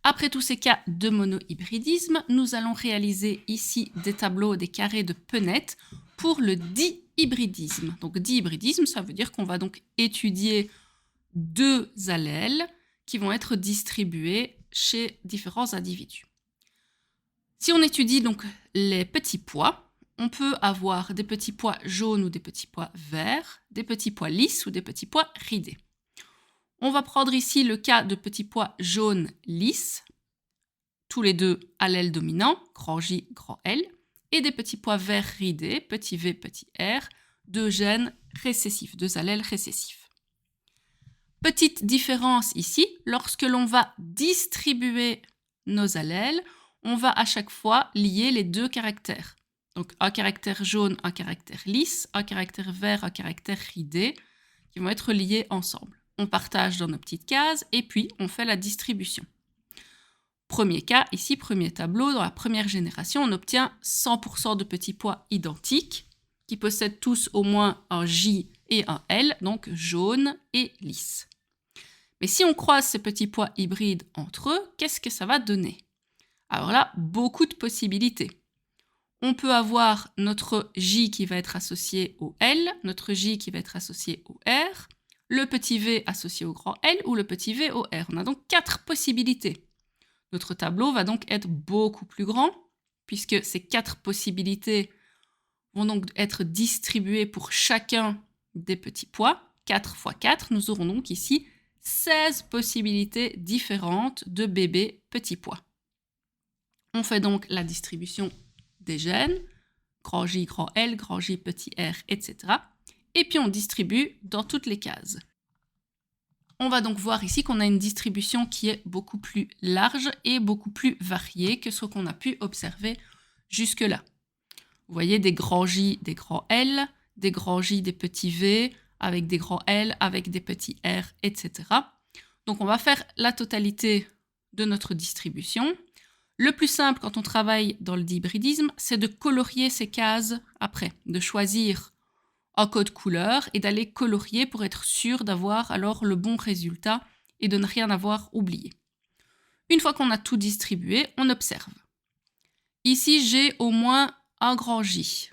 Après tous ces cas de monohybridisme, nous allons réaliser ici des tableaux, des carrés de Punnett pour le dihybridisme. Donc dihybridisme, ça veut dire qu'on va donc étudier deux allèles qui vont être distribués chez différents individus. Si on étudie donc les petits pois, on peut avoir des petits pois jaunes ou des petits pois verts, des petits pois lisses ou des petits pois ridés. On va prendre ici le cas de petits pois jaunes lisses, tous les deux allèles dominants, grand J, grand L, et des petits pois verts ridés, petit v, petit r, deux gènes récessifs, deux allèles récessifs. Petite différence ici, lorsque l'on va distribuer nos allèles, on va à chaque fois lier les deux caractères. Donc un caractère jaune, un caractère lisse, un caractère vert, un caractère ridé, qui vont être liés ensemble. On partage dans nos petites cases et puis on fait la distribution. Premier cas, ici, premier tableau, dans la première génération, on obtient 100% de petits pois identiques qui possèdent tous au moins un J et un L, donc jaune et lisse. Mais si on croise ces petits pois hybrides entre eux, qu'est-ce que ça va donner? Alors là, beaucoup de possibilités. On peut avoir notre J qui va être associé au L, notre J qui va être associé au R, le petit v associé au grand L ou le petit v au R. On a donc 4 possibilités. Notre tableau va donc être beaucoup plus grand, puisque ces 4 possibilités vont donc être distribuées pour chacun des petits pois. 4 x 4, nous aurons donc ici 16 possibilités différentes de bébés petits pois. On fait donc la distribution des gènes, grand J, grand L, grand J, petit r, etc. Et puis on distribue dans toutes les cases. On va donc voir ici qu'on a une distribution qui est beaucoup plus large et beaucoup plus variée que ce qu'on a pu observer jusque-là. Vous voyez des grands J, des grands L, des grands J, des petits V, avec des grands L, avec des petits R, etc. Donc on va faire la totalité de notre distribution. Le plus simple quand on travaille dans le dihybridisme, c'est de colorier ces cases après, de choisir un code couleur et d'aller colorier pour être sûr d'avoir alors le bon résultat et de ne rien avoir oublié. Une fois qu'on a tout distribué, on observe. Ici, j'ai au moins un grand J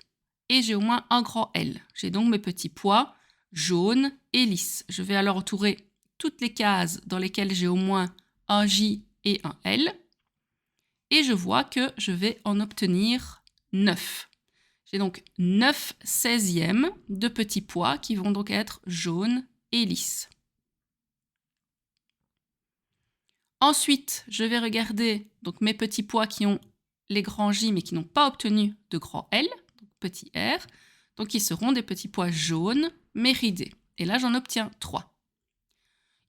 et j'ai au moins un grand L. J'ai donc mes petits pois jaunes et lisses. Je vais alors entourer toutes les cases dans lesquelles j'ai au moins un J et un L. Et je vois que je vais en obtenir 9. J'ai donc 9 16e de petits pois qui vont donc être jaunes et lisses. Ensuite, je vais regarder donc mes petits pois qui ont les grands J mais qui n'ont pas obtenu de grand L, donc petit r. Donc ils seront des petits pois jaunes mais ridés. Et là, j'en obtiens 3.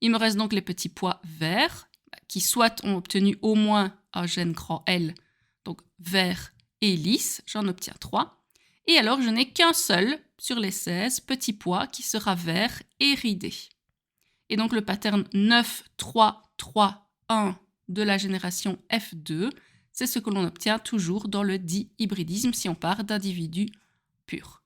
Il me reste donc les petits pois verts qui soit ont obtenu au moins un gène grand L, donc vert et lisse, j'en obtiens 3. Et alors, je n'ai qu'un seul sur les 16 petits pois qui sera vert et ridé. Et donc, le pattern 9, 3, 3, 1 de la génération F2, c'est ce que l'on obtient toujours dans le dihybridisme si on part d'individus purs.